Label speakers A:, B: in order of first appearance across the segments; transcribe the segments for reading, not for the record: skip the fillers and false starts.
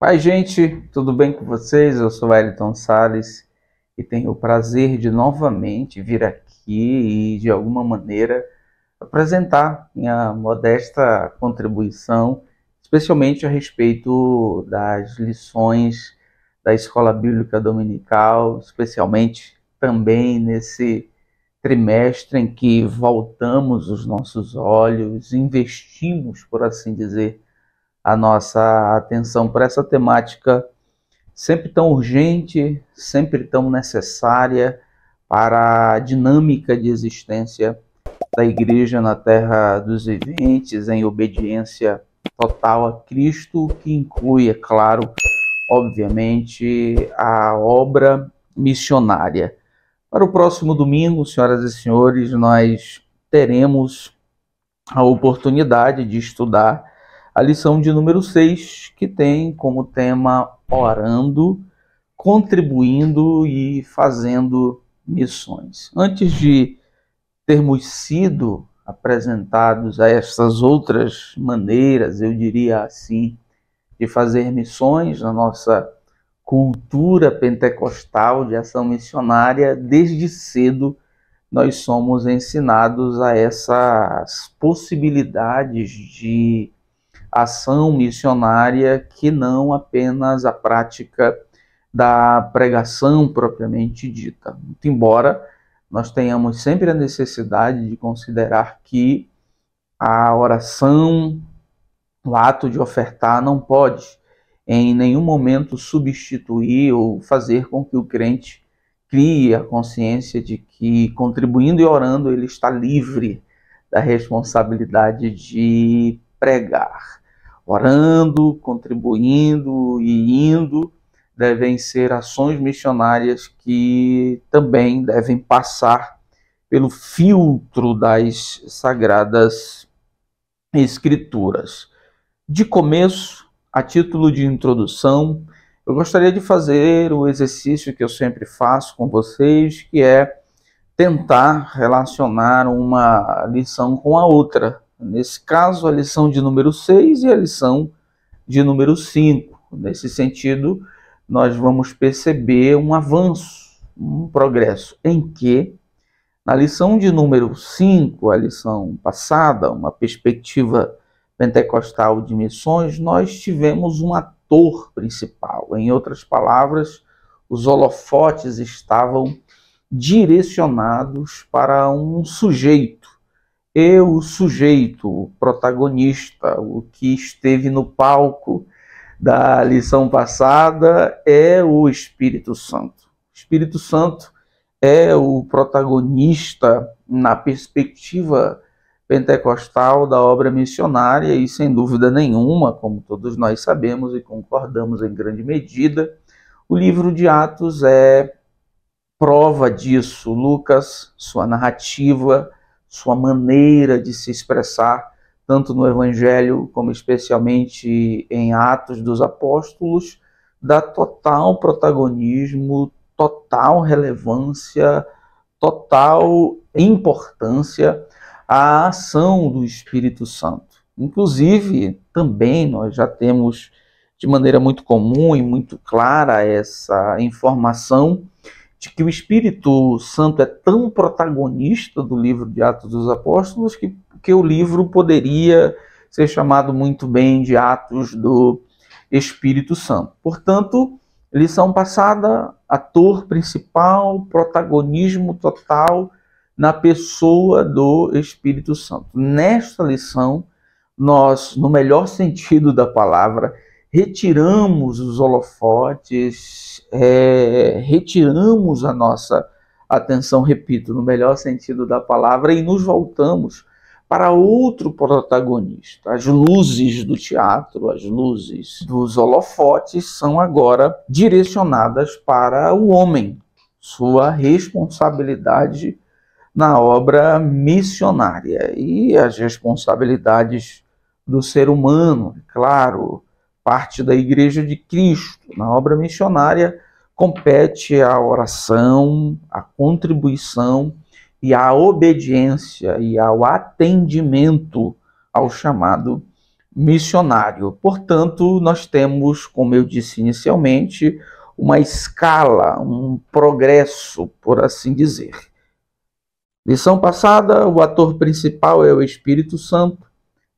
A: Oi, gente, tudo bem com vocês? Eu sou Wellington Salles e tenho o prazer de novamente vir aqui e, de alguma maneira, apresentar minha modesta contribuição, especialmente a respeito das lições da Escola Bíblica Dominical, especialmente também nesse trimestre em que voltamos os nossos olhos, investimos, por assim dizer, a nossa atenção para essa temática sempre tão urgente, sempre tão necessária para a dinâmica de existência da Igreja na Terra dos Viventes, em obediência total a Cristo, que inclui, é claro, obviamente, a obra missionária. Para o próximo domingo, senhoras e senhores, nós teremos a oportunidade de estudar a lição de número 6, que tem como tema orando, contribuindo e fazendo missões. Antes de termos sido apresentados a essas outras maneiras, eu diria assim, de fazer missões na nossa cultura pentecostal de ação missionária, desde cedo nós somos ensinados a essas possibilidades de ação missionária que não apenas a prática da pregação propriamente dita. Muito embora nós tenhamos sempre a necessidade de considerar que a oração, o ato de ofertar, não pode em nenhum momento substituir ou fazer com que o crente crie a consciência de que, contribuindo e orando, ele está livre da responsabilidade de pregar. Orando, contribuindo e indo devem ser ações missionárias que também devem passar pelo filtro das Sagradas Escrituras. De começo, a título de introdução, eu gostaria de fazer o exercício que eu sempre faço com vocês, que é tentar relacionar uma lição com a outra. Nesse caso, a lição de número 6 e a lição de número 5. Nesse sentido, nós vamos perceber um avanço, um progresso, em que, na lição de número 5, a lição passada, uma perspectiva pentecostal de missões, nós tivemos um ator principal. Em outras palavras, os holofotes estavam direcionados para um sujeito. E o sujeito, o protagonista, o que esteve no palco da lição passada é o Espírito Santo. O Espírito Santo é o protagonista na perspectiva pentecostal da obra missionária e, sem dúvida nenhuma, como todos nós sabemos e concordamos em grande medida, o livro de Atos é prova disso. Lucas, sua narrativa, sua maneira de se expressar, tanto no Evangelho como especialmente em Atos dos Apóstolos, dá total protagonismo, total relevância, total importância à ação do Espírito Santo. Inclusive, também nós já temos de maneira muito comum e muito clara essa informação de que o Espírito Santo é tão protagonista do livro de Atos dos Apóstolos que o livro poderia ser chamado muito bem de Atos do Espírito Santo. Portanto, lição passada, ator principal, protagonismo total na pessoa do Espírito Santo. Nesta lição, nós, no melhor sentido da palavra, retiramos os holofotes, retiramos a nossa atenção, repito, no melhor sentido da palavra, e nos voltamos para outro protagonista. As luzes do teatro, as luzes dos holofotes são agora direcionadas para o homem, sua responsabilidade na obra missionária e as responsabilidades do ser humano, claro, parte da Igreja de Cristo. Na obra missionária compete a oração, a contribuição e a obediência e ao atendimento ao chamado missionário. Portanto, nós temos, como eu disse inicialmente, uma escala, um progresso, por assim dizer. Lição passada, o ator principal é o Espírito Santo.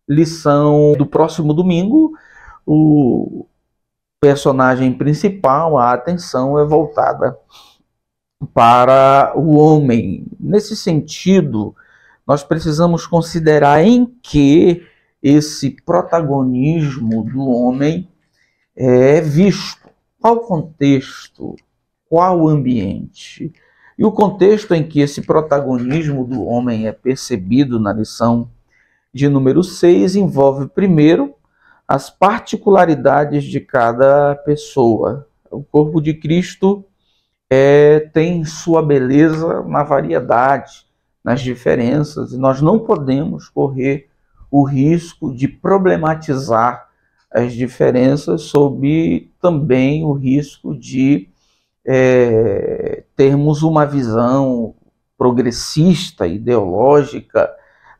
A: Lição do próximo domingo, o personagem principal, a atenção é voltada para o homem. Nesse sentido, nós precisamos considerar em que esse protagonismo do homem é visto. Qual contexto? Qual ambiente? E o contexto em que esse protagonismo do homem é percebido na lição de número 6 envolve, primeiro, as particularidades de cada pessoa. O corpo de Cristo tem sua beleza na variedade, nas diferenças, e nós não podemos correr o risco de problematizar as diferenças, sob também o risco de termos uma visão progressista, ideológica,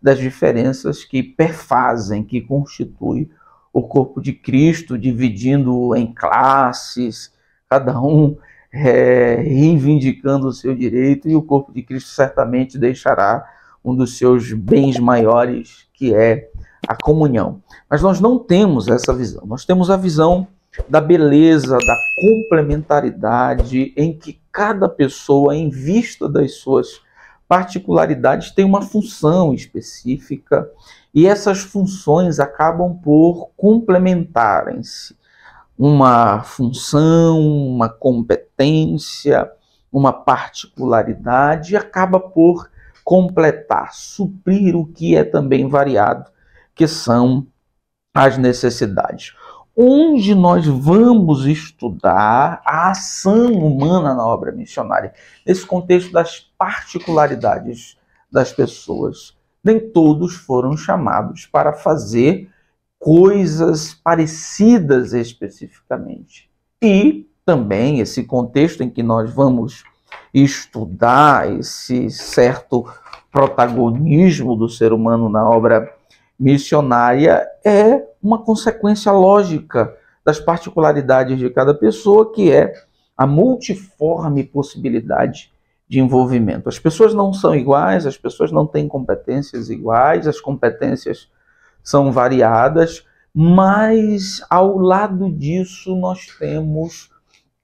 A: das diferenças que perfazem, que constituem o corpo de Cristo, dividindo em classes, cada um reivindicando o seu direito, e o corpo de Cristo certamente deixará um dos seus bens maiores, que é a comunhão. Mas nós não temos essa visão. Nós temos a visão da beleza, da complementaridade, em que cada pessoa, em vista das suas particularidades, tem uma função específica, e essas funções acabam por complementarem-se. Uma função, uma competência, uma particularidade acaba por completar, suprir o que é também variado, que são as necessidades. Onde nós vamos estudar a ação humana na obra missionária, nesse contexto das particularidades das pessoas. Nem todos foram chamados para fazer coisas parecidas especificamente. E também esse contexto em que nós vamos estudar esse certo protagonismo do ser humano na obra missionária é uma consequência lógica das particularidades de cada pessoa, que é a multiforme possibilidade de envolvimento. As pessoas não são iguais, as pessoas não têm competências iguais, as competências são variadas, mas ao lado disso nós temos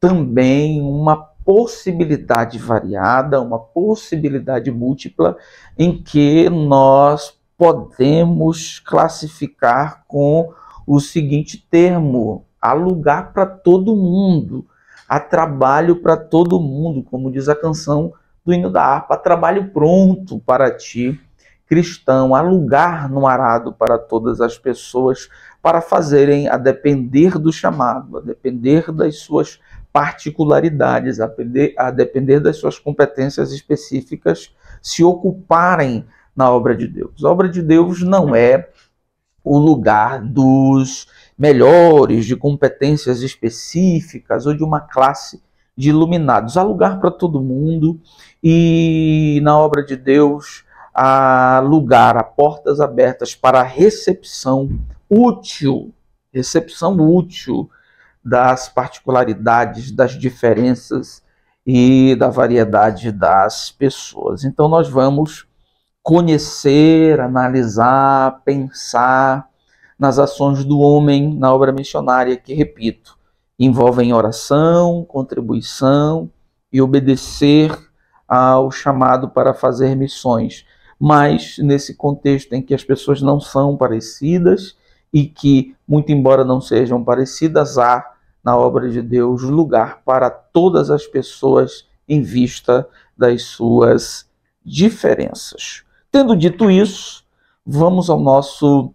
A: também uma possibilidade variada, uma possibilidade múltipla, em que nós podemos classificar com o seguinte termo: há lugar para todo mundo, há trabalho para todo mundo, como diz a canção do hino da harpa, há trabalho pronto para ti, cristão, há lugar no arado para todas as pessoas, para fazerem, a depender do chamado, a depender das suas particularidades, a depender das suas competências específicas, se ocuparem na obra de Deus. A obra de Deus não é o lugar dos melhores, de competências específicas ou de uma classe de iluminados. Há lugar para todo mundo, e na obra de Deus há lugar, há portas abertas para a recepção útil das particularidades, das diferenças e da variedade das pessoas. Então nós vamos conhecer, analisar, pensar nas ações do homem na obra missionária, que, repito, envolvem oração, contribuição e obedecer ao chamado para fazer missões. Mas nesse contexto em que as pessoas não são parecidas e que, muito embora não sejam parecidas, há na obra de Deus lugar para todas as pessoas em vista das suas diferenças. Tendo dito isso, vamos ao nosso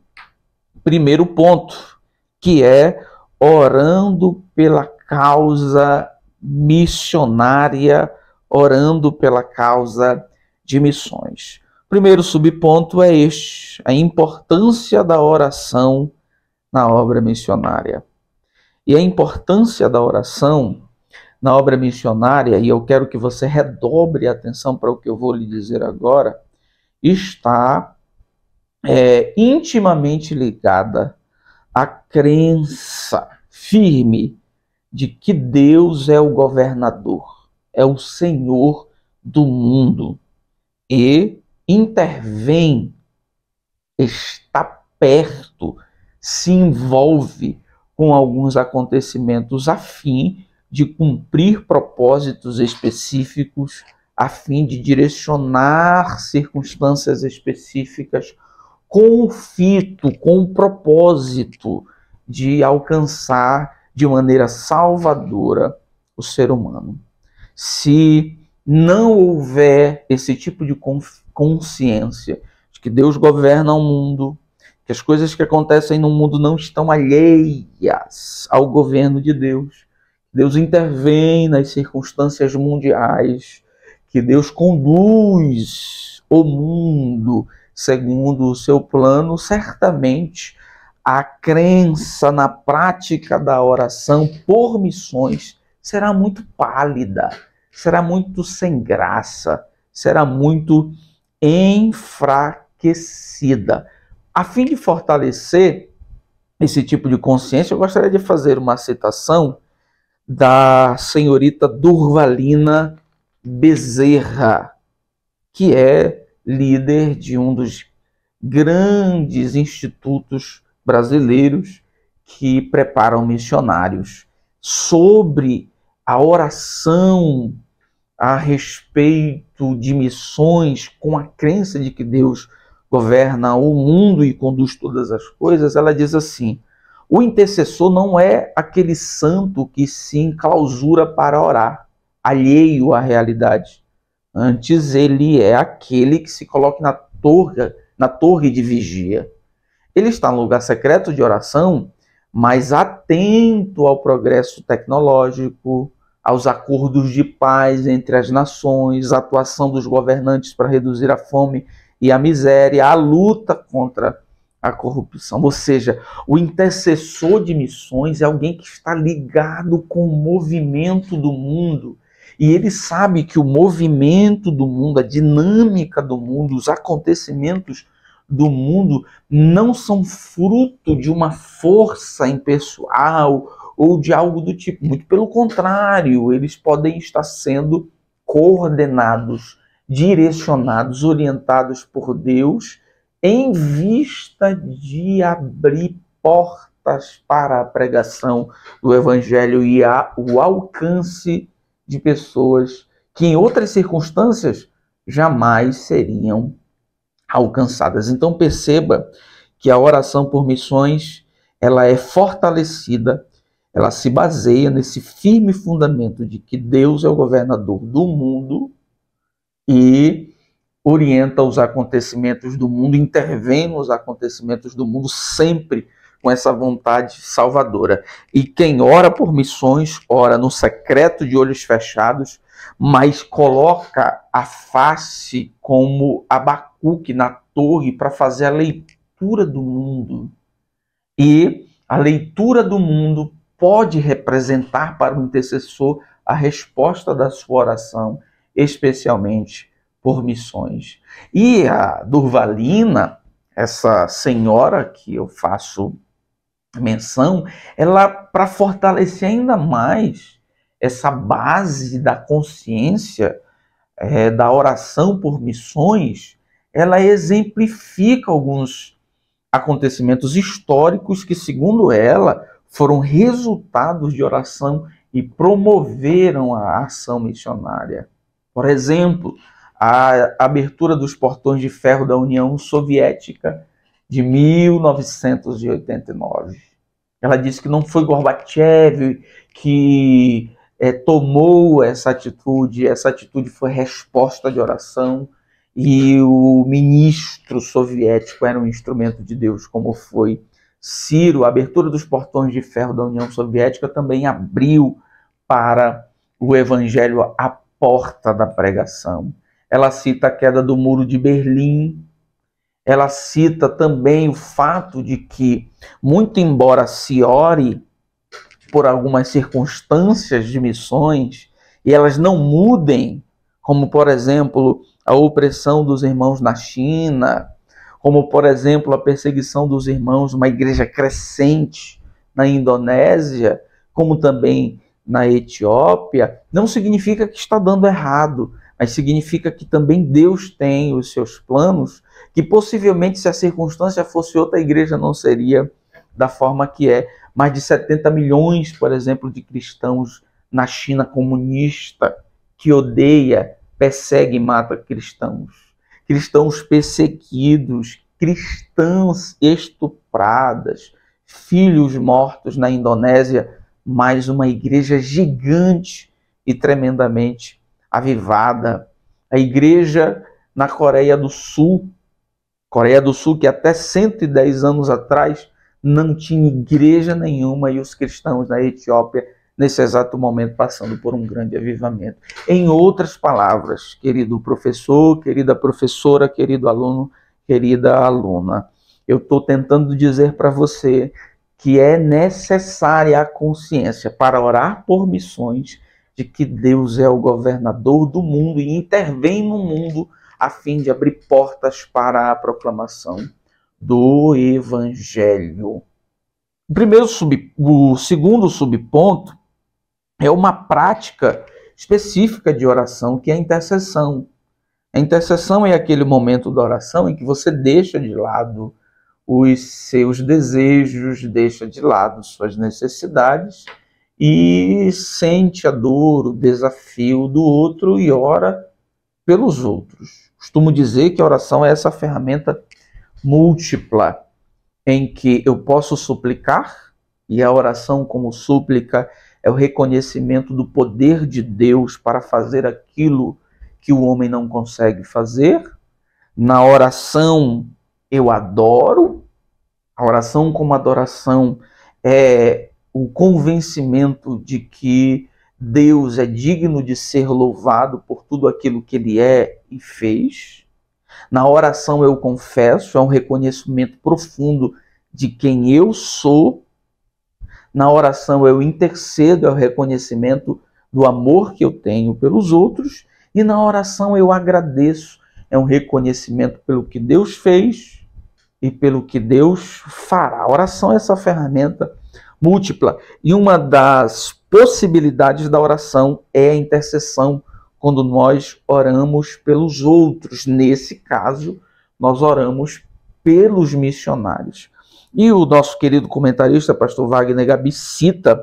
A: primeiro ponto, que é orando pela causa missionária, orando pela causa de missões. O primeiro subponto é este: a importância da oração na obra missionária. E a importância da oração na obra missionária, e eu quero que você redobre a atenção para o que eu vou lhe dizer agora, está intimamente ligada a crença firme de que Deus é o governador, é o Senhor do mundo e intervém, está perto, se envolve com alguns acontecimentos a fim de cumprir propósitos específicos, a fim de direcionar circunstâncias específicas com o fito, com o propósito de alcançar de maneira salvadora o ser humano. Se não houver esse tipo de consciência de que Deus governa o mundo, que as coisas que acontecem no mundo não estão alheias ao governo de Deus, Deus intervém nas circunstâncias mundiais, que Deus conduz o mundo segundo o seu plano, certamente a crença na prática da oração por missões será muito pálida, será muito sem graça, será muito enfraquecida. A fim de fortalecer esse tipo de consciência, eu gostaria de fazer uma citação da senhorita Durvalina Bezerra, que é líder de um dos grandes institutos brasileiros que preparam missionários, sobre a oração a respeito de missões, com a crença de que Deus governa o mundo e conduz todas as coisas. Ela diz assim: o intercessor não é aquele santo que se enclausura para orar, alheio à realidade. Antes, ele é aquele que se coloca na torre de vigia. Ele está no lugar secreto de oração, mas atento ao progresso tecnológico, aos acordos de paz entre as nações, à atuação dos governantes para reduzir a fome e a miséria, à luta contra a corrupção. Ou seja, o intercessor de missões é alguém que está ligado com o movimento do mundo. E ele sabe que o movimento do mundo, a dinâmica do mundo, os acontecimentos do mundo não são fruto de uma força impessoal ou de algo do tipo. Muito pelo contrário, eles podem estar sendo coordenados, direcionados, orientados por Deus em vista de abrir portas para a pregação do Evangelho e o alcance de pessoas que em outras circunstâncias jamais seriam alcançadas. Então perceba que a oração por missões, ela é fortalecida, ela se baseia nesse firme fundamento de que Deus é o governador do mundo e orienta os acontecimentos do mundo, intervém nos acontecimentos do mundo sempre com essa vontade salvadora. E quem ora por missões, ora no secreto de olhos fechados, mas coloca a face como Abacuque na torre para fazer a leitura do mundo. E a leitura do mundo pode representar para o intercessor a resposta da sua oração, especialmente por missões. E a Durvalina, essa senhora que eu faço menção, ela, para fortalecer ainda mais essa base da consciência da oração por missões, ela exemplifica alguns acontecimentos históricos que, segundo ela, foram resultados de oração e promoveram a ação missionária. Por exemplo, a abertura dos portões de ferro da União Soviética de 1989. Ela disse que não foi Gorbachev que tomou essa atitude foi resposta de oração, e o ministro soviético era um instrumento de Deus, como foi Ciro. A abertura dos portões de ferro da União Soviética também abriu para o evangelho a porta da pregação. Ela cita a queda do Muro de Berlim. Ela cita também o fato de que, muito embora se ore por algumas circunstâncias de missões, e elas não mudem, como, por exemplo, a opressão dos irmãos na China, como, por exemplo, a perseguição dos irmãos, uma igreja crescente na Indonésia, como também na Etiópia, não significa que está dando errado, mas significa que também Deus tem os seus planos, que possivelmente, se a circunstância fosse outra, a igreja não seria da forma que é. Mais de 70 milhões, por exemplo, de cristãos na China comunista, que odeia, persegue e mata cristãos. Cristãos perseguidos, cristãs estupradas, filhos mortos na Indonésia, mais uma igreja gigante e tremendamente avivada. A igreja na Coreia do Sul, que até 110 anos atrás não tinha igreja nenhuma, e os cristãos da Etiópia, nesse exato momento, passando por um grande avivamento. Em outras palavras, querido professor, querida professora, querido aluno, querida aluna, eu estou tentando dizer para você que é necessária a consciência para orar por missões de que Deus é o governador do mundo e intervém no mundo a fim de abrir portas para a proclamação do Evangelho. O segundo subponto é uma prática específica de oração, que é a intercessão. A intercessão é aquele momento da oração em que você deixa de lado os seus desejos, deixa de lado suas necessidades e sente a dor, o desafio do outro e ora pelos outros. Costumo dizer que a oração é essa ferramenta múltipla em que eu posso suplicar, e a oração como súplica é o reconhecimento do poder de Deus para fazer aquilo que o homem não consegue fazer. Na oração eu adoro. A oração como adoração é o convencimento de que Deus é digno de ser louvado por tudo aquilo que Ele é e fez. Na oração eu confesso, é um reconhecimento profundo de quem eu sou. Na oração eu intercedo, é o reconhecimento do amor que eu tenho pelos outros. E na oração eu agradeço, é um reconhecimento pelo que Deus fez e pelo que Deus fará. A oração é essa ferramenta múltipla. E uma das possibilidades da oração é a intercessão, quando nós oramos pelos outros. Nesse caso, nós oramos pelos missionários. E o nosso querido comentarista, pastor Wagner Gabi, cita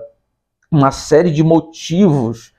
A: uma série de motivos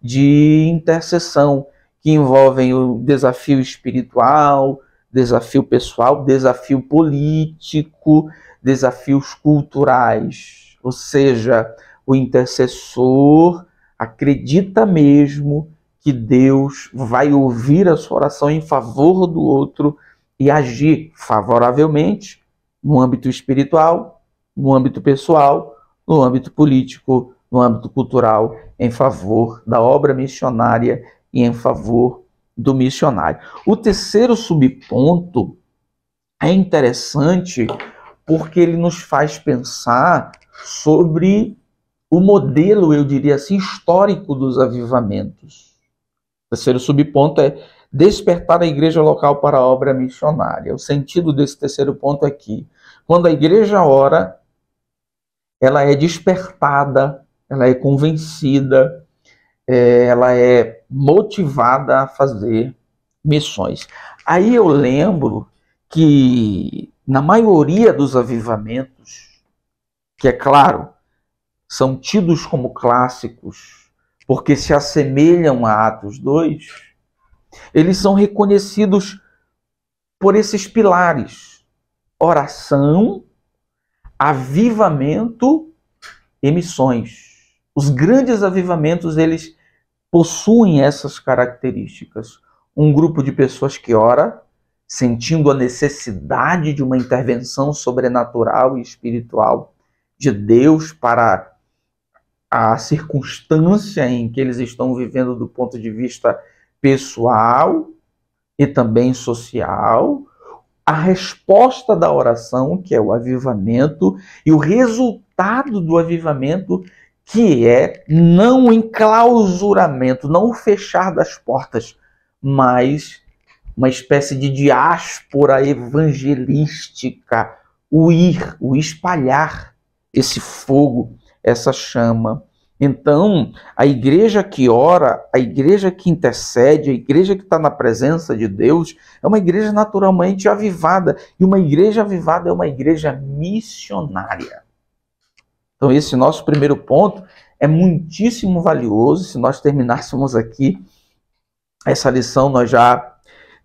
A: de intercessão que envolvem o desafio espiritual, desafio pessoal, desafio político, desafios culturais. Ou seja, o intercessor acredita mesmo que Deus vai ouvir a sua oração em favor do outro e agir favoravelmente no âmbito espiritual, no âmbito pessoal, no âmbito político, no âmbito cultural, em favor da obra missionária e em favor do missionário. O terceiro subponto é interessante porque ele nos faz pensar sobre o modelo, eu diria assim, histórico dos avivamentos. O terceiro subponto é despertar a igreja local para a obra missionária. O sentido desse terceiro ponto é que, quando a igreja ora, ela é despertada, ela é convencida, ela é motivada a fazer missões. Aí eu lembro que, na maioria dos avivamentos, que é claro, são tidos como clássicos, porque se assemelham a Atos 2, eles são reconhecidos por esses pilares: oração, avivamento e missões. Os grandes avivamentos, eles possuem essas características. Um grupo de pessoas que ora, sentindo a necessidade de uma intervenção sobrenatural e espiritual de Deus para a circunstância em que eles estão vivendo do ponto de vista pessoal e também social. A resposta da oração, que é o avivamento, e o resultado do avivamento, que é não o enclausuramento, não o fechar das portas, mas uma espécie de diáspora evangelística, o espalhar esse fogo, essa chama. Então, a igreja que ora, a igreja que intercede, a igreja que está na presença de Deus, é uma igreja naturalmente avivada. E uma igreja avivada é uma igreja missionária. Então, esse nosso primeiro ponto é muitíssimo valioso. Se nós terminássemos aqui essa lição, nós já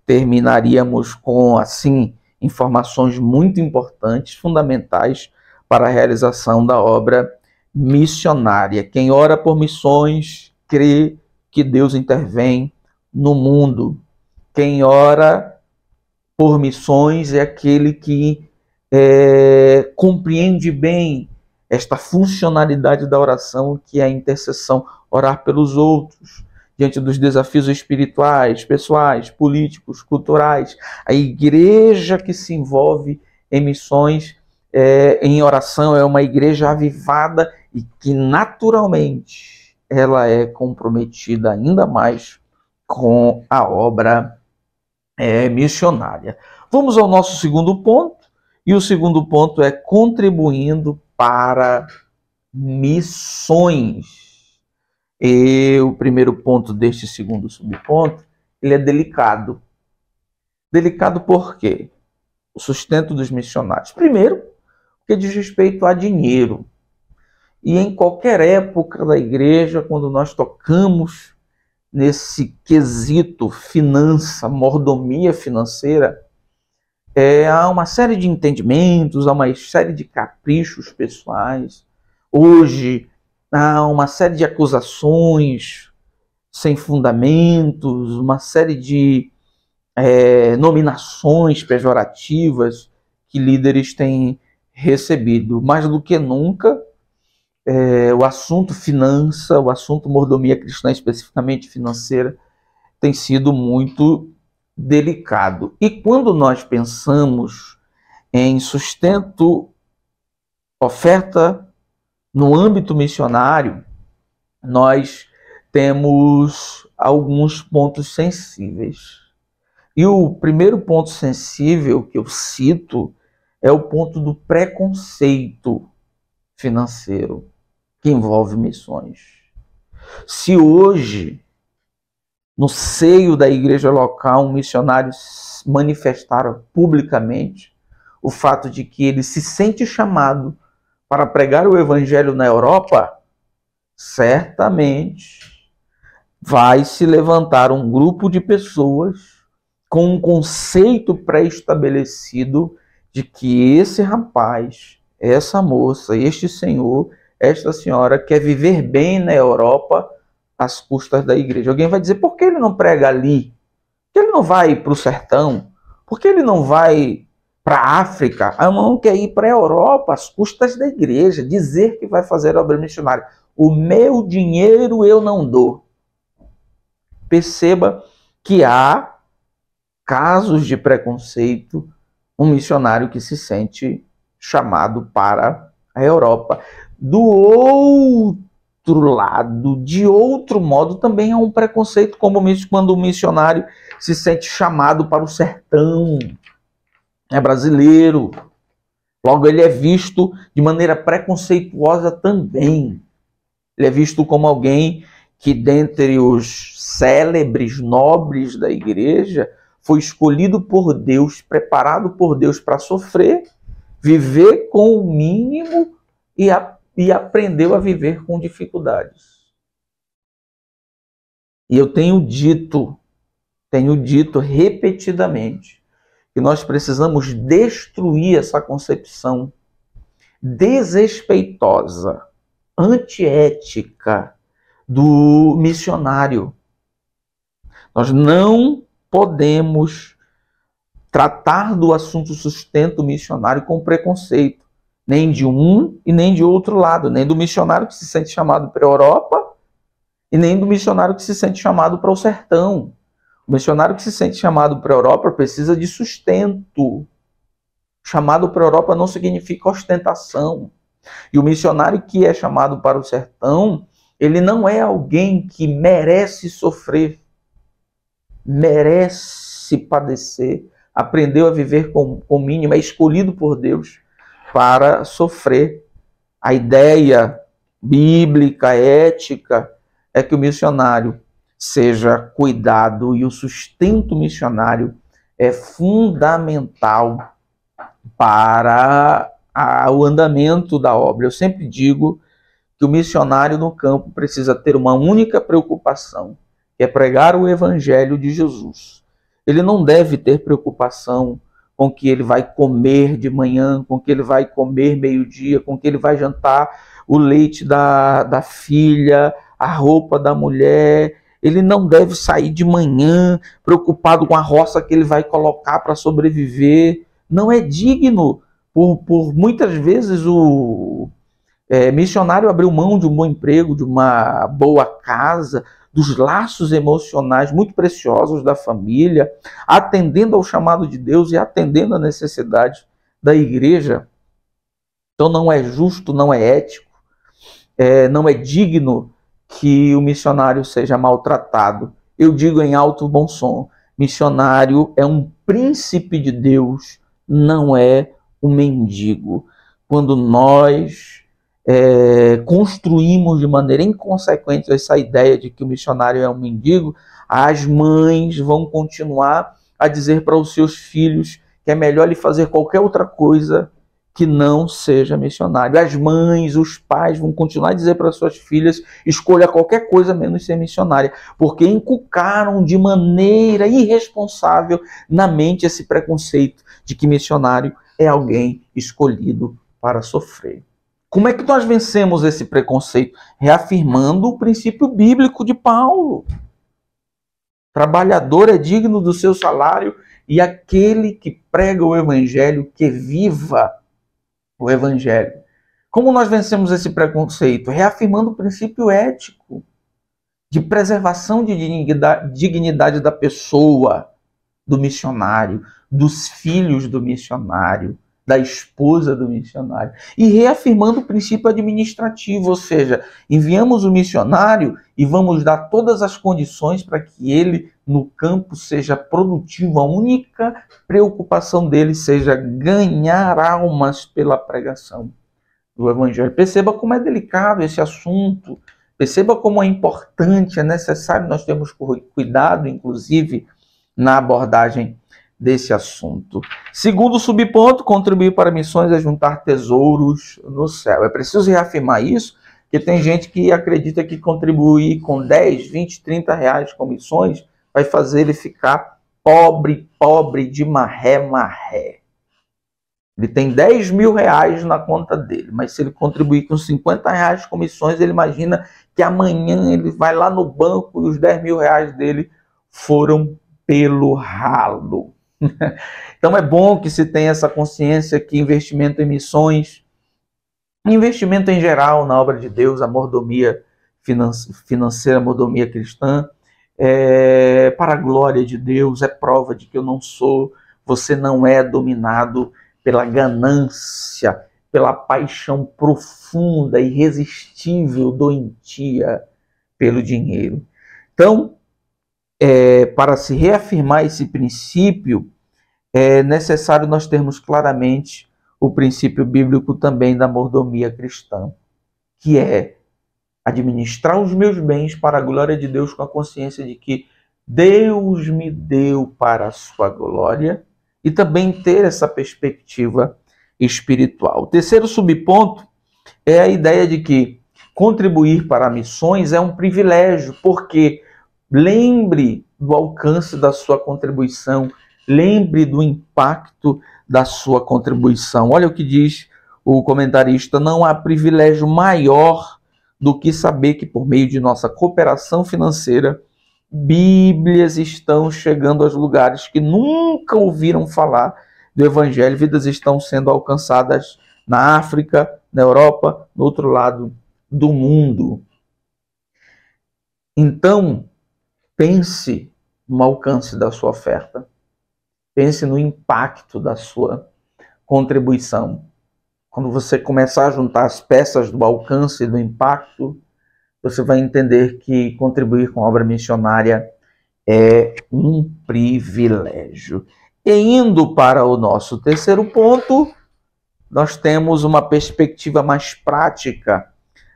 A: terminaríamos com, assim, informações muito importantes, fundamentais para a realização da obra missionária. Quem ora por missões crê que Deus intervém no mundo. Quem ora por missões é aquele que compreende bem esta funcionalidade da oração, que é a intercessão, orar pelos outros, diante dos desafios espirituais, pessoais, políticos, culturais. A igreja que se envolve em missões, em oração, é uma igreja avivada e que naturalmente ela é comprometida ainda mais com a obra missionária. Vamos ao nosso segundo ponto, e o segundo ponto é contribuindo para missões. E o primeiro ponto deste segundo subponto, ele é delicado. Delicado por quê? O sustento dos missionários. Primeiro, porque diz respeito a dinheiro. E em qualquer época da igreja, quando nós tocamos nesse quesito finança, mordomia financeira, há uma série de entendimentos, há uma série de caprichos pessoais. Hoje, há uma série de acusações sem fundamentos, uma série de nominações pejorativas que líderes têm recebido. Mais do que nunca, o assunto finança, o assunto mordomia cristã, especificamente financeira, tem sido muito delicado. E quando nós pensamos em sustento, oferta no âmbito missionário, nós temos alguns pontos sensíveis. E o primeiro ponto sensível que eu cito é o ponto do preconceito financeiro que envolve missões. Se hoje, no seio da igreja local, um missionário manifestar publicamente o fato de que ele se sente chamado para pregar o evangelho na Europa, certamente vai se levantar um grupo de pessoas com um conceito pré-estabelecido de que esse rapaz, essa moça, este senhor, esta senhora quer viver bem na Europa às custas da igreja. Alguém vai dizer, por que ele não prega ali? Por que ele não vai para o sertão? Por que ele não vai para a África? A irmã quer ir para a Europa às custas da igreja, dizer que vai fazer obra missionária. O meu dinheiro eu não dou. Perceba que há casos de preconceito, um missionário que se sente chamado para a Europa. Do outro lado, de outro modo, também há um preconceito, como quando o missionário se sente chamado para o sertão. É brasileiro. Logo, ele é visto de maneira preconceituosa também. Ele é visto como alguém que, dentre os célebres nobres da igreja, foi escolhido por Deus, preparado por Deus para sofrer, viver com o mínimo e aprendeu a viver com dificuldades. E eu tenho dito repetidamente que nós precisamos destruir essa concepção desrespeitosa, antiética do missionário. Nós não podemos tratar do assunto sustento missionário com preconceito, nem de um e nem de outro lado, nem do missionário que se sente chamado para a Europa e nem do missionário que se sente chamado para o sertão. O missionário que se sente chamado para a Europa precisa de sustento. Chamado para a Europa não significa ostentação. E o missionário que é chamado para o sertão, ele não é alguém que merece sofrer, merece se padecer, aprendeu a viver com o mínimo, é escolhido por Deus para sofrer. A ideia bíblica, ética, é que o missionário seja cuidado, e o sustento missionário é fundamental para o andamento da obra. Eu sempre digo que o missionário no campo precisa ter uma única preocupação, que é pregar o evangelho de Jesus. Ele não deve ter preocupação com o que ele vai comer de manhã, com o que ele vai comer meio-dia, com o que ele vai jantar, o leite da filha, a roupa da mulher. Ele não deve sair de manhã preocupado com a roça que ele vai colocar para sobreviver. Não é digno. Por muitas vezes o missionário abriu mão de um bom emprego, de uma boa casa, dos laços emocionais muito preciosos da família, atendendo ao chamado de Deus e atendendo à necessidade da igreja. Então não é justo, não é ético, não é digno que o missionário seja maltratado. Eu digo em alto bom som, missionário é um príncipe de Deus, não é um mendigo. Quando nós construímos de maneira inconsequente essa ideia de que o missionário é um mendigo, as mães vão continuar a dizer para os seus filhos que é melhor lhe fazer qualquer outra coisa que não seja missionário. As mães, os pais vão continuar a dizer para suas filhas: escolha qualquer coisa menos ser missionária, porque inculcaram de maneira irresponsável na mente esse preconceito de que missionário é alguém escolhido para sofrer. Como é que nós vencemos esse preconceito? Reafirmando o princípio bíblico de Paulo. Trabalhador é digno do seu salário, e aquele que prega o evangelho, que viva o evangelho. Como nós vencemos esse preconceito? Reafirmando o princípio ético de preservação de dignidade da pessoa, do missionário, dos filhos do missionário, da esposa do missionário, e reafirmando o princípio administrativo, ou seja, enviamos o missionário e vamos dar todas as condições para que ele no campo seja produtivo. A única preocupação dele seja ganhar almas pela pregação do evangelho. Perceba como é delicado esse assunto, perceba como é importante, é necessário nós termos cuidado, inclusive, na abordagem desse assunto. Segundo subponto, contribuir para missões é juntar tesouros no céu. É preciso reafirmar isso, porque tem gente que acredita que contribuir com 10, 20, 30 reais com missões vai fazer ele ficar pobre, pobre de marré, marré. Ele tem 10 mil reais na conta dele, mas se ele contribuir com 50 reais com missões, ele imagina que amanhã ele vai lá no banco e os 10 mil reais dele foram pelo ralo. Então é bom que se tenha essa consciência que investimento em missões, investimento em geral na obra de Deus, a mordomia financeira, a mordomia cristã, para a glória de Deus, é prova de que você não é dominado pela ganância, pela paixão profunda, irresistível, doentia pelo dinheiro. Então, para se reafirmar esse princípio, é necessário nós termos claramente o princípio bíblico também da mordomia cristã, que é administrar os meus bens para a glória de Deus, com a consciência de que Deus me deu para a sua glória, e também ter essa perspectiva espiritual. O terceiro subponto é a ideia de que contribuir para missões é um privilégio, porque lembre do alcance da sua contribuição, lembre do impacto da sua contribuição. Olha o que diz o comentarista: não há privilégio maior do que saber que por meio de nossa cooperação financeira, Bíblias estão chegando aos lugares que nunca ouviram falar do Evangelho, vidas estão sendo alcançadas na África, na Europa, no outro lado do mundo. Então, pense no alcance da sua oferta. Pense no impacto da sua contribuição. Quando você começar a juntar as peças do alcance e do impacto, você vai entender que contribuir com a obra missionária é um privilégio. E indo para o nosso terceiro ponto, nós temos uma perspectiva mais prática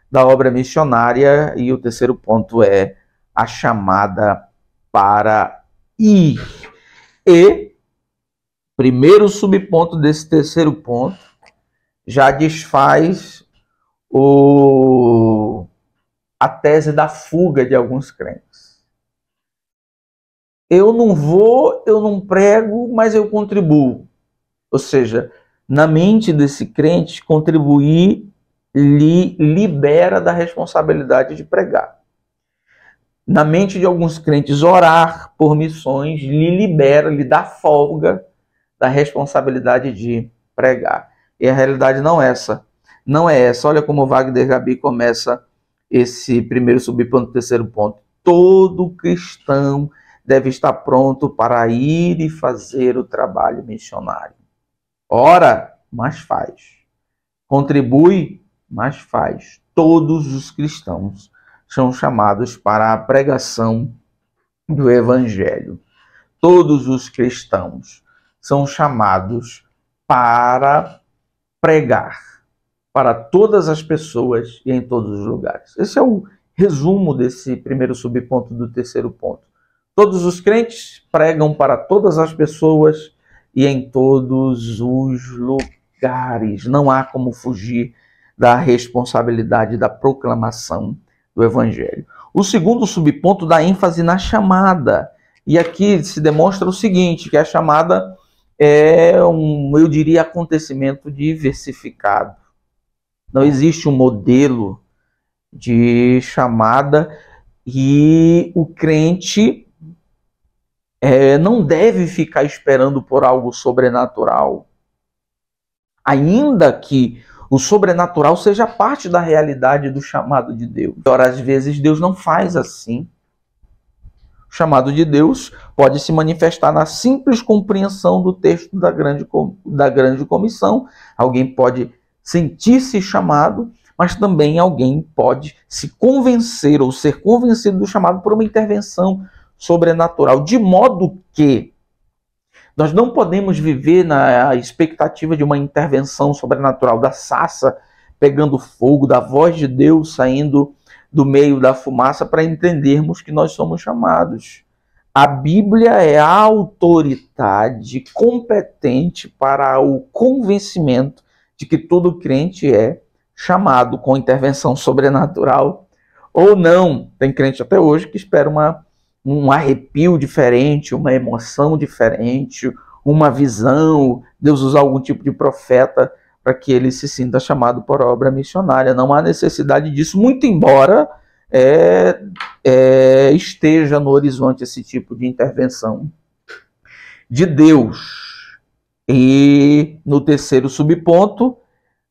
A: da obra missionária, e o terceiro ponto é a chamada para ir. E primeiro subponto desse terceiro ponto já desfaz a tese da fuga de alguns crentes. Eu não vou, eu não prego, mas eu contribuo. Ou seja, na mente desse crente, contribuir lhe libera da responsabilidade de pregar. Na mente de alguns crentes, orar por missões lhe libera, lhe dá folga da responsabilidade de pregar. E a realidade não é essa. Não é essa. Olha como o Wagner Gabi começa esse primeiro subponto, terceiro ponto. Todo cristão deve estar pronto para ir e fazer o trabalho missionário. Ora, mas faz. Contribui, mas faz. Todos os cristãos são chamados para a pregação do Evangelho. Todos os cristãos são chamados para pregar para todas as pessoas e em todos os lugares. Esse é o resumo desse primeiro subponto do terceiro ponto. Todos os crentes pregam para todas as pessoas e em todos os lugares. Não há como fugir da responsabilidade da proclamação do Evangelho. O segundo subponto dá ênfase na chamada. E aqui se demonstra o seguinte, que a chamada é eu diria, acontecimento diversificado. Não existe um modelo de chamada e o crente não deve ficar esperando por algo sobrenatural. Ainda que o sobrenatural seja parte da realidade do chamado de Deus. Ora, às vezes Deus não faz assim. O chamado de Deus pode se manifestar na simples compreensão do texto da grande comissão. Alguém pode sentir-se chamado, mas também alguém pode se convencer ou ser convencido do chamado por uma intervenção sobrenatural. De modo que nós não podemos viver na expectativa de uma intervenção sobrenatural da sarça pegando fogo, da voz de Deus saindo do meio da fumaça para entendermos que nós somos chamados. A Bíblia é a autoridade competente para o convencimento de que todo crente é chamado com intervenção sobrenatural ou não. Tem crente até hoje que espera um arrepio diferente, uma emoção diferente, uma visão, Deus usar algum tipo de profeta para que ele se sinta chamado por obra missionária. Não há necessidade disso, muito embora esteja no horizonte esse tipo de intervenção de Deus. E no terceiro subponto,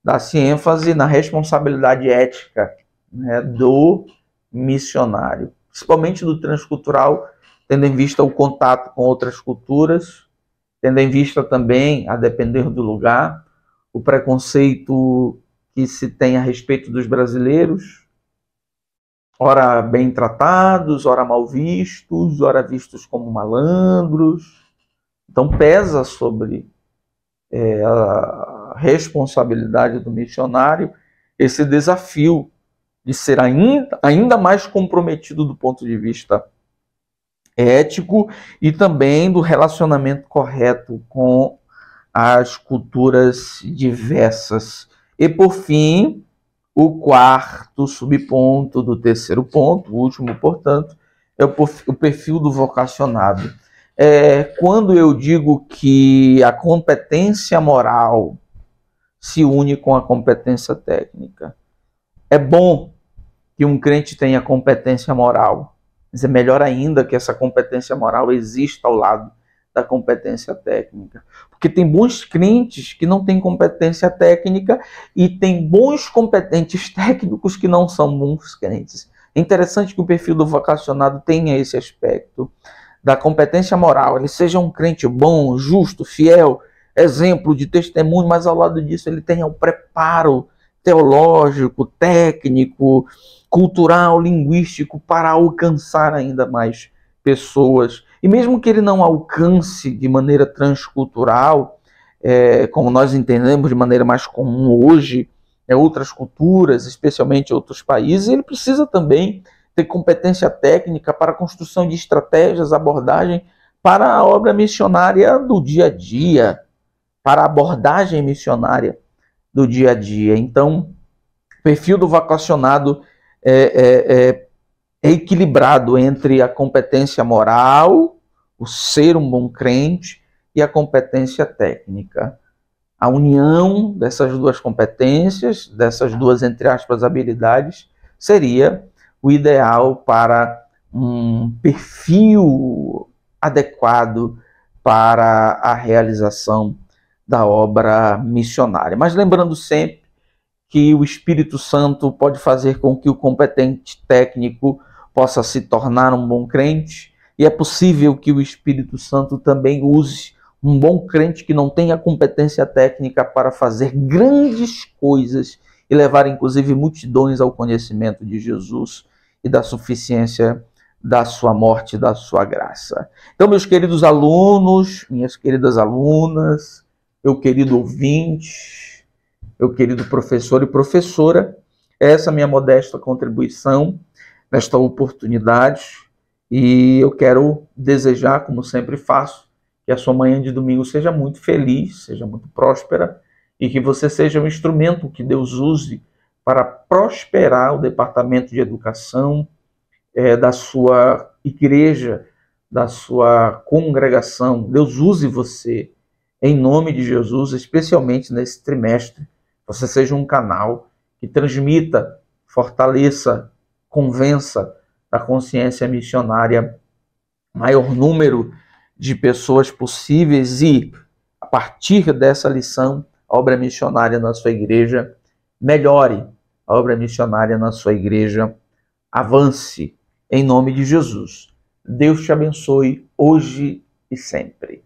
A: dá-se ênfase na responsabilidade ética, né, do missionário, principalmente do transcultural, tendo em vista o contato com outras culturas, tendo em vista também, a depender do lugar, o preconceito que se tem a respeito dos brasileiros, ora bem tratados, ora mal vistos, ora vistos como malandros. Então pesa sobre a responsabilidade do missionário esse desafio de ser ainda mais comprometido do ponto de vista ético e também do relacionamento correto com as culturas diversas. E, por fim, o quarto subponto do terceiro ponto, o último, portanto, é o perfil do vocacionado. Quando eu digo que a competência moral se une com a competência técnica. É bom que um crente tenha competência moral, mas é melhor ainda que essa competência moral exista ao lado da competência técnica. Porque tem bons crentes que não têm competência técnica e tem bons competentes técnicos que não são bons crentes. É interessante que o perfil do vocacionado tenha esse aspecto da competência moral. Ele seja um crente bom, justo, fiel, exemplo de testemunho, mas ao lado disso ele tenha o preparo teológico, técnico, cultural, linguístico para alcançar ainda mais pessoas, e mesmo que ele não alcance de maneira transcultural, como nós entendemos de maneira mais comum hoje, outras culturas, especialmente outros países, ele precisa também ter competência técnica para a construção de estratégias, abordagem para a obra missionária do dia a dia, para a abordagem missionária do dia a dia. Então, o perfil do vocacionado é equilibrado entre a competência moral, o ser um bom crente, e a competência técnica. A união dessas duas competências, dessas duas, entre aspas, habilidades, seria o ideal para um perfil adequado para a realização da obra missionária. Mas lembrando sempre que o Espírito Santo pode fazer com que o competente técnico possa se tornar um bom crente, e é possível que o Espírito Santo também use um bom crente que não tenha competência técnica para fazer grandes coisas e levar inclusive multidões ao conhecimento de Jesus e da suficiência da sua morte e da sua graça. Então, meus queridos alunos, minhas queridas alunas, meu querido ouvinte, meu querido professor e professora, essa é a minha modesta contribuição nesta oportunidade, e eu quero desejar, como sempre faço, que a sua manhã de domingo seja muito feliz, seja muito próspera, e que você seja um instrumento que Deus use para prosperar o departamento de educação da sua igreja, da sua congregação. Deus use você, em nome de Jesus, especialmente nesse trimestre. Você seja um canal que transmita, fortaleça, convença da consciência missionária maior número de pessoas possíveis, e, a partir dessa lição, a obra missionária na sua igreja melhore, a obra missionária na sua igreja avance, em nome de Jesus. Deus te abençoe hoje e sempre.